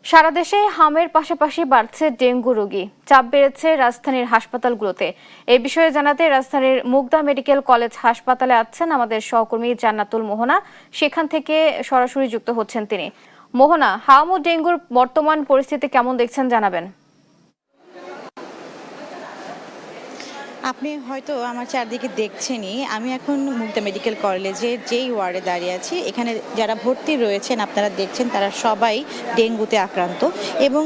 সারা দেশে হামের পাশাপাশি বাড়ছে ডেঙ্গু রোগী, চাপ বেড়েছে রাজধানীর হাসপাতালগুলোতে। এই বিষয়ে জানাতে রাজধানীর মুগদা মেডিকেল কলেজ হাসপাতালে আছেন আমাদের সহকর্মী জান্নাতুল মোহনা। সেখান থেকে সরাসরি যুক্ত হচ্ছেন তিনি। মোহনা, হাম ও ডেঙ্গুর বর্তমান পরিস্থিতি কেমন দেখছেন জানাবেন। আপনি হয়তো আমার চারদিকে দেখছেনই, আমি এখন মুগদা মেডিকেল কলেজের যেই ওয়ার্ডে দাঁড়িয়ে আছি। এখানে যারা ভর্তি রয়েছেন আপনারা দেখছেন তারা সবাই ডেঙ্গুতে আক্রান্ত, এবং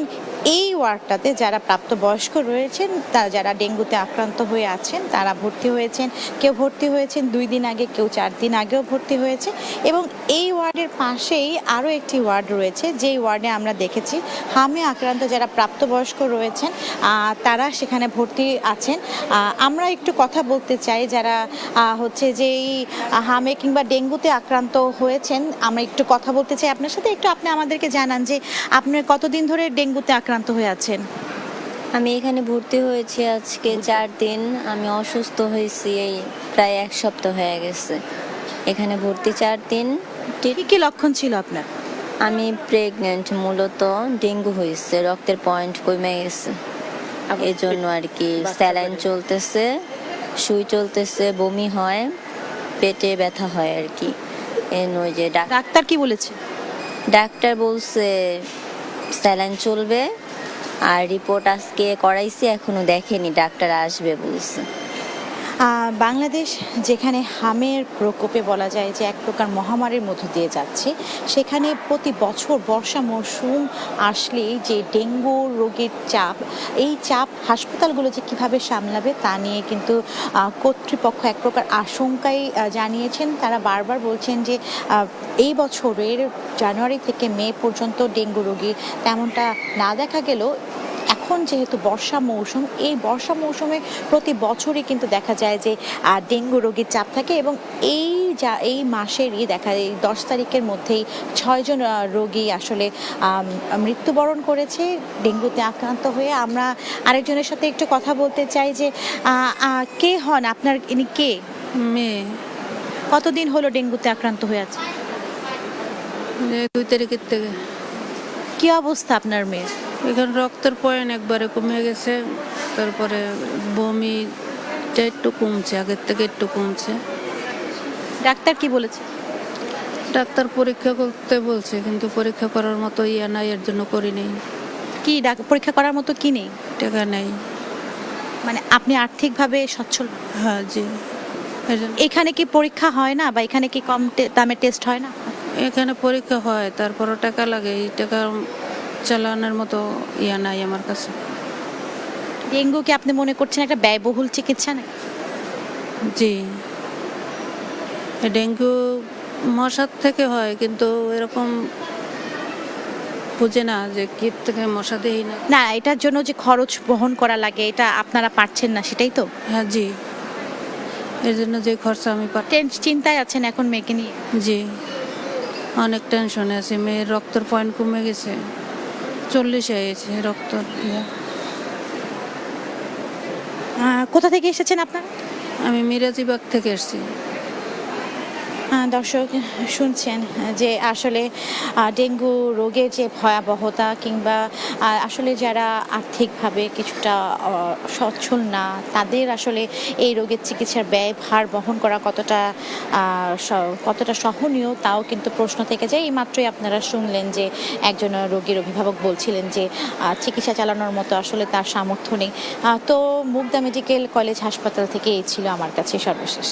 এই ওয়ার্ডটাতে যারা প্রাপ্তবয়স্ক রয়েছেন যারা ডেঙ্গুতে আক্রান্ত হয়ে আছেন তারা ভর্তি হয়েছেন। কেউ ভর্তি হয়েছেন 2 দিন আগে, কেউ 4 দিন আগেও ভর্তি হয়েছে। এবং এই ওয়ার্ডের পাশেই আরও একটি ওয়ার্ড রয়েছে, যেই ওয়ার্ডে আমরা দেখেছি হামে আক্রান্ত যারা প্রাপ্তবয়স্ক রয়েছেন তারা সেখানে ভর্তি আছেন। আমরা একটু কথা বলতে চাই যারা হচ্ছে যে এই হামে কিংবা ডেঙ্গুতে আক্রান্ত হয়েছেন, আমরা একটু কথা বলতে চাই আপনার সাথে। একটু আপনি আমাদেরকে জানান যে আপনি কতদিন ধরে ডেঙ্গুতে আক্রান্ত হয়ে আছেন? আমি এখানে ভর্তি হয়েছি আজকে 4 দিন। আমি অসুস্থ হয়েছি এই প্রায় 1 সপ্তাহ হয়ে গেছে। এখানে ভর্তি 4 দিন। কি কি লক্ষণ ছিল আপনার? আমি প্রেগনেন্ট, মূলত ডেঙ্গু হয়েছে, রক্তের পয়েন্ট কমে গেছে, এই জন্য আর কি। স্যালাইন চলতেছে, সুই চলতেছে, বমি হয়, পেটে ব্যথা হয় আর কি। ওই যে ডাক্তার কি বলেছে? ডাক্তার বলছে স্যালাইন চলবে, আর রিপোর্ট আজকে করাইছি, এখনো দেখেনি, ডাক্তার আসবে বলছে। বাংলাদেশ যেখানে হামের প্রকোপে বলা যায় যে এক প্রকার মহামারীর মধ্য দিয়ে যাচ্ছে, সেখানে প্রতি বছর বর্ষা মরশুম আসলেই যে ডেঙ্গু রোগের চাপ, এই চাপ হাসপাতালগুলো যে কীভাবে সামলাবে তা নিয়ে কিন্তু কর্তৃপক্ষ এক প্রকার আশঙ্কায় জানিয়েছেন। তারা বারবার বলছেন যে এই বছরের জানুয়ারি থেকে মে পর্যন্ত ডেঙ্গু রোগী তেমনটা না দেখা গেলেও এখন যেহেতু বর্ষা মৌসুম, এই বর্ষা মৌসুমে প্রতি বছরই কিন্তু দেখা যায় যে ডেঙ্গু রোগীর চাপ থাকে। এবং এই মাসেরই দেখা যায় 10 তারিখের মধ্যেই 6 জন রোগী আসলে মৃত্যুবরণ করেছে ডেঙ্গুতে আক্রান্ত হয়ে। আমরা আরেকজনের সাথে একটু কথা বলতে চাই যে কে হন আপনার? ইনি কে? মেয়ে। কতদিন হলো ডেঙ্গুতে আক্রান্ত হয়ে আছে? 2 তারিখের থেকে। কি অবস্থা আপনার মেয়ের? এখানে রক্তের পয়েন্ট একবারে কমে গেছে, তারপরে বমিটা একটু কমছে, আগের থেকে একটু কমছে। ডাক্তার কি বলেছে? ডাক্তার পরীক্ষা করতে বলছে, কিন্তু পরীক্ষা করার মতো নাই, এর জন্য করি নেই। কি পরীক্ষা করার মতো কি নেই? টাকা নেই। মানে আপনি আর্থিকভাবে সচ্ছল? হ্যাঁ, জি। এখানে কি পরীক্ষা হয় না, বা এখানে কি কম দামে টেস্ট হয় না? এখানে পরীক্ষা হয়, তারপরও টাকা লাগে। এই টাকা চালানোর মতো নাই আমার কাছে। ডেঙ্গু কি আপনি মনে করছেন একটা ব্যয়বহুল চিকিৎসা না? জি, ডেঙ্গু মশার থেকে হয়, কিন্তু এরকম বুঝে না যে কি থেকে মশা দেই না। না, এটার জন্য যে খরচ বহন করা লাগে এটা আপনারা পারছেন না, সেটাই তো? হ্যাঁ, জি। এর জন্য যে খরচা আমি চিন্তায় আছেন এখন মেয়েকে নিয়ে? জি, অনেক টেনশনে আছি। মেয়ের রক্তের পয়েন্ট কমে গেছে, 40 হয়ে গেছে রক্ত। কোথা থেকে এসেছেন আপনারা? আমি মিরাজিবাগ থেকে এসেছি। দর্শক শুনছেন যে আসলে ডেঙ্গু রোগের যে ভয়াবহতা, কিংবা আসলে যারা আর্থিকভাবে কিছুটা সচ্ছল না, তাদের আসলে এই রোগের চিকিৎসার ব্যয়ভার বহন করা কতটা সহনীয় তাও কিন্তু প্রশ্ন থেকে যায়। এই মাত্রই আপনারা শুনলেন যে একজন রোগীর অভিভাবক বলছিলেন যে চিকিৎসা চালানোর মতো আসলে তার সামর্থ্য নেই। তো মুগদা মেডিকেল কলেজ হাসপাতাল থেকে এই ছিল আমার কাছে সর্বশেষ।